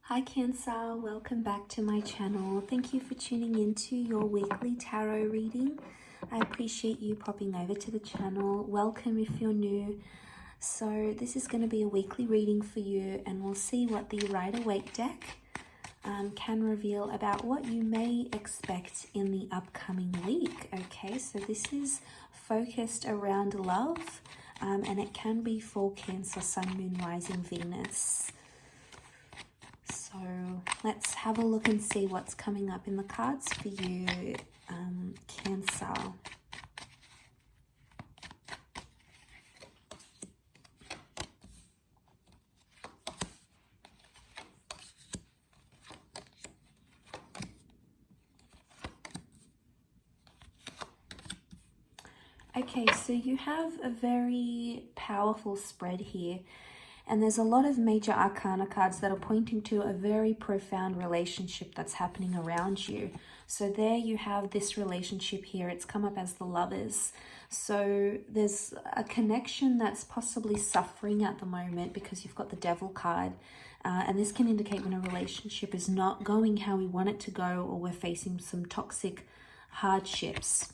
Hi Cancer, welcome back to my channel. Thank you for tuning into your weekly tarot reading. I appreciate you popping over to the channel. Welcome if you're new. So this is going to be a weekly reading for you, and we'll see what the Rider-Waite deck can reveal about what you may expect in the upcoming week. Okay, so this is focused around love, and it can be for Cancer, Sun, Moon, Rising, Venus. So let's have a look and see what's coming up in the cards for you, Cancer. Okay, so you have a very powerful spread here. And there's a lot of major arcana cards that are pointing to a very profound relationship that's happening around you. So there you have this relationship here. It's come up as the Lovers. So there's a connection that's possibly suffering at the moment because you've got the Devil card. And this can indicate when a relationship is not going how we want it to go, or we're facing some toxic hardships.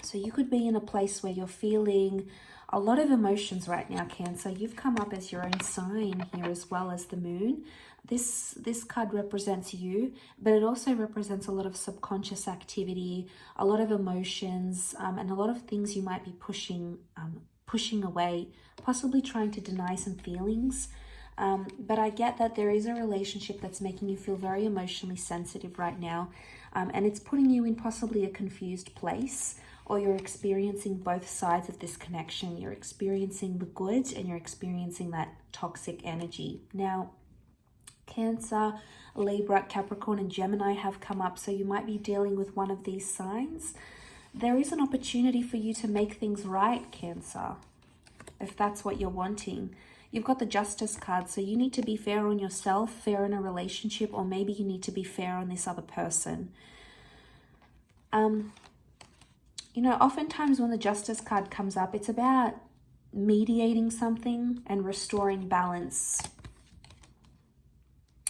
So you could be in a place where you're feeling a lot of emotions right now, Cancer. You've come up as your own sign here as well as the Moon. This card represents you, but it also represents a lot of subconscious activity, a lot of emotions, and a lot of things you might be pushing away, possibly trying to deny some feelings. But I get that there is a relationship that's making you feel very emotionally sensitive right now, and it's putting you in possibly a confused place, or you're experiencing both sides of this connection. You're experiencing the good and you're experiencing that toxic energy. Now, Cancer, Libra, Capricorn, and Gemini have come up, so you might be dealing with one of these signs. There is an opportunity for you to make things right, Cancer, if that's what you're wanting. You've got the Justice card, so you need to be fair on yourself, fair in a relationship, or maybe you need to be fair on this other person. You know, oftentimes when the Justice card comes up, it's about mediating something and restoring balance.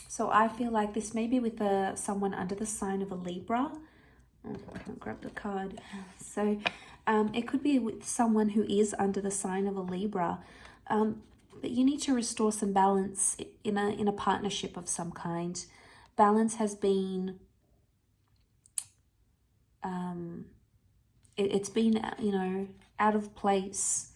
So I feel like this may be with someone under the sign of a Libra. Oh, I can't grab the card. So it could be with someone who is under the sign of a Libra. But you need to restore some balance in a partnership of some kind. Balance has been... it's been, you know, out of place,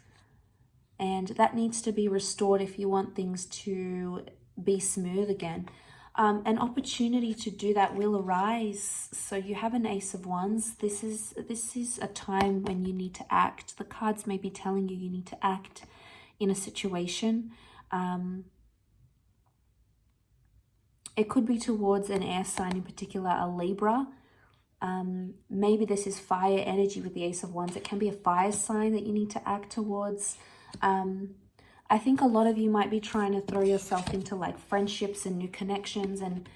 and that needs to be restored if you want things to be smooth again. An opportunity to do that will arise. So you have an Ace of Wands. This is a time when you need to act. The cards may be telling you need to act in a situation. It could be towards an air sign, in particular a Libra. Maybe this is fire energy with the Ace of Wands. It can be a fire sign that you need to act towards. I think a lot of you might be trying to throw yourself into like friendships and new connections, and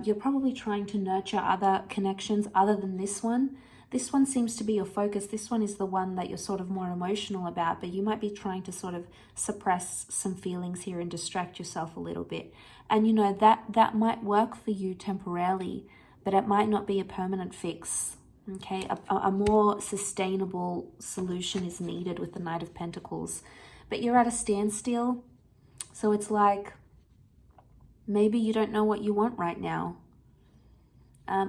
you're probably trying to nurture other connections other than this one. This one seems to be your focus. This one is the one that you're sort of more emotional about, but you might be trying to sort of suppress some feelings here and distract yourself a little bit. And you know, that might work for you temporarily, but it might not be a permanent fix. Okay, a more sustainable solution is needed with the Knight of Pentacles. But you're at a standstill, so it's like maybe you don't know what you want right now.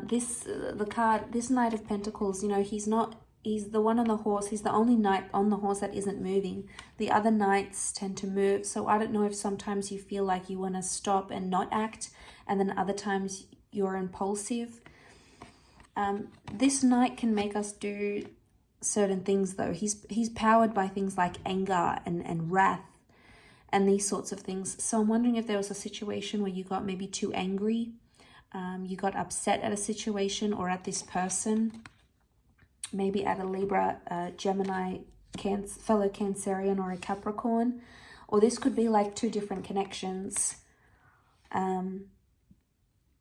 This Knight of Pentacles, you know, he's the one on the horse. He's the only knight on the horse that isn't moving. The other knights tend to move. So I don't know if sometimes you feel like you want to stop and not act, and then other times you're impulsive. This knight can make us do certain things though. He's powered by things like anger and wrath and these sorts of things. So I'm wondering if there was a situation where you got maybe too angry. You got upset at a situation or at this person, maybe at a Libra, Gemini, fellow Cancerian, or a Capricorn. Or this could be like two different connections.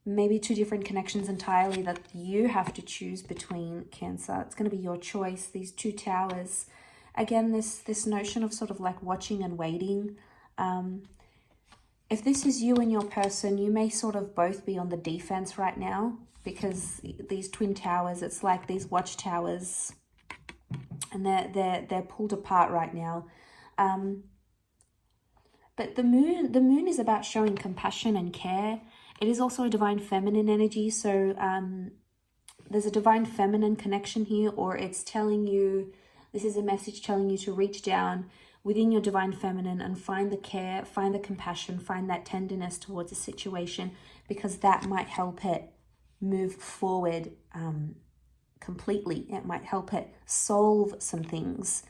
Maybe two different connections entirely that you have to choose between, Cancer. It's going to be your choice. These two towers. Again, this notion of sort of like watching and waiting. If this is you and your person, you may sort of both be on the defense right now, because these twin towers, it's like these watchtowers, and they're pulled apart right now. But the moon is about showing compassion and care. It is also a divine feminine energy, so there's a divine feminine connection here, or it's telling you, this is a message telling you to reach down within your divine feminine and find the care, find the compassion, find that tenderness towards a situation, because that might help it move forward completely. It might help it solve some things.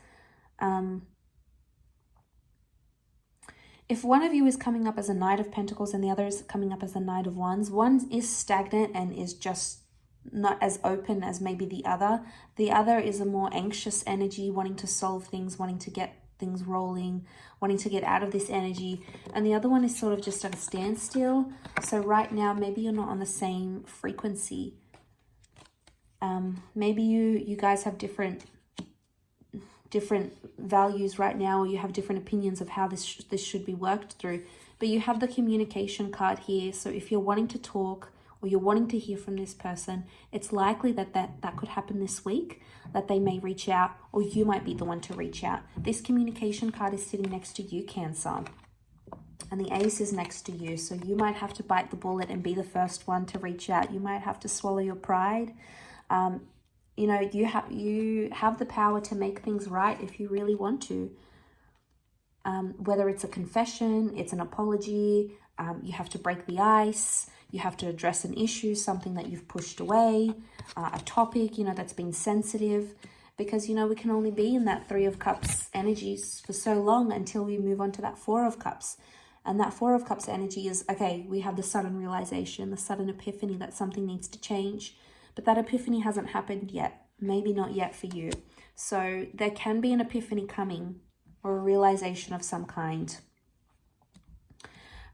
If one of you is coming up as a Knight of Pentacles and the other is coming up as the Knight of Wands, one is stagnant and is just not as open as maybe the other. The other is a more anxious energy, wanting to solve things, wanting to get things rolling, wanting to get out of this energy. And the other one is sort of just at a standstill. So right now, maybe you're not on the same frequency. Maybe you guys have different values right now, or you have different opinions of how this should be worked through. But you have the communication card here. So if you're wanting to talk, or you're wanting to hear from this person, it's likely that could happen this week, that they may reach out, or you might be the one to reach out. This communication card is sitting next to you, Cancer, and the Ace is next to you. So you might have to bite the bullet and be the first one to reach out. You might have to swallow your pride. You know, you have the power to make things right if you really want to. Whether it's a confession, it's an apology, you have to break the ice, you have to address an issue, something that you've pushed away, a topic, you know, that's been sensitive. Because, you know, we can only be in that Three of Cups energies for so long until we move on to that Four of Cups. And that Four of Cups energy is, okay, we have the sudden realization, the sudden epiphany that something needs to change. But that epiphany hasn't happened yet. Maybe not yet for you. So there can be an epiphany coming, or a realization of some kind.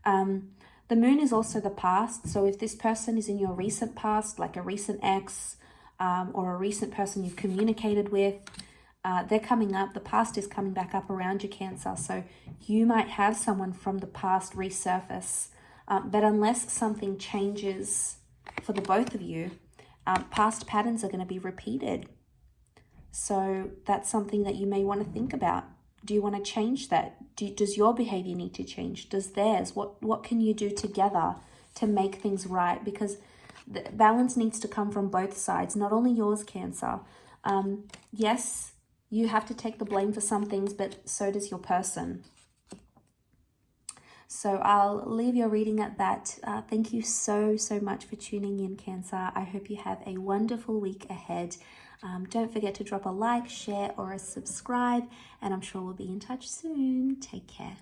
The moon is also the past. So if this person is in your recent past, like a recent ex, or a recent person you've communicated with, they're coming up. The past is coming back up around you, Cancer. So you might have someone from the past resurface. But unless something changes for the both of you, past patterns are going to be repeated. So that's something that you may want to think about. Do you want to change that? Does your behavior need to change? Does theirs? What can you do together to make things right? Because the balance needs to come from both sides, not only yours, Cancer. Yes, you have to take the blame for some things, but so does your person. So I'll leave your reading at that. Thank you so much for tuning in, Cancer. I hope you have a wonderful week ahead. Don't forget to drop a like, share, or a subscribe, and I'm sure we'll be in touch soon. Take care.